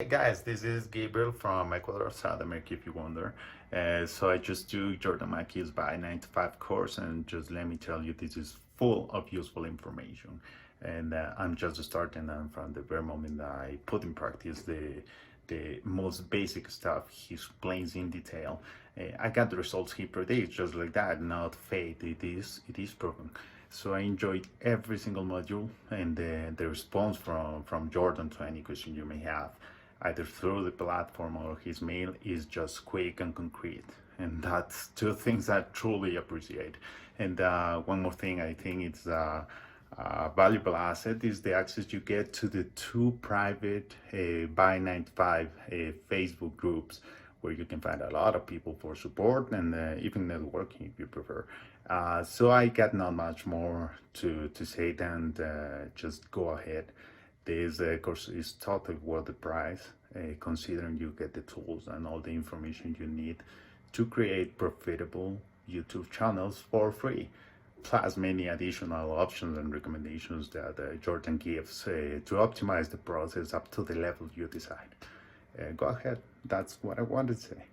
Hey guys, this is Gabriel from Ecuador, South America, if you wonder. So I just do Jordan Mackey's by 9 to 5 course, and just let me tell you, this is full of useful information. And I'm just starting, and from the very moment I put in practice the most basic stuff he explains in detail, I got the results he predicts, just like that, not fate. It is proven. So I enjoyed every single module, and the response from Jordan to any question you may have, either through the platform or his mail, is just quick and concrete. And that's two things I truly appreciate. And one more thing I think it's a valuable asset is the access you get to the two private by 95 Facebook groups, where you can find a lot of people for support and even networking if you prefer. So I got not much more to say than just go ahead. This course is totally worth the price, considering you get the tools and all the information you need to create profitable YouTube channels for free, plus many additional options and recommendations that Jordan gives to optimize the process up to the level you decide. Go ahead, that's what I wanted to say.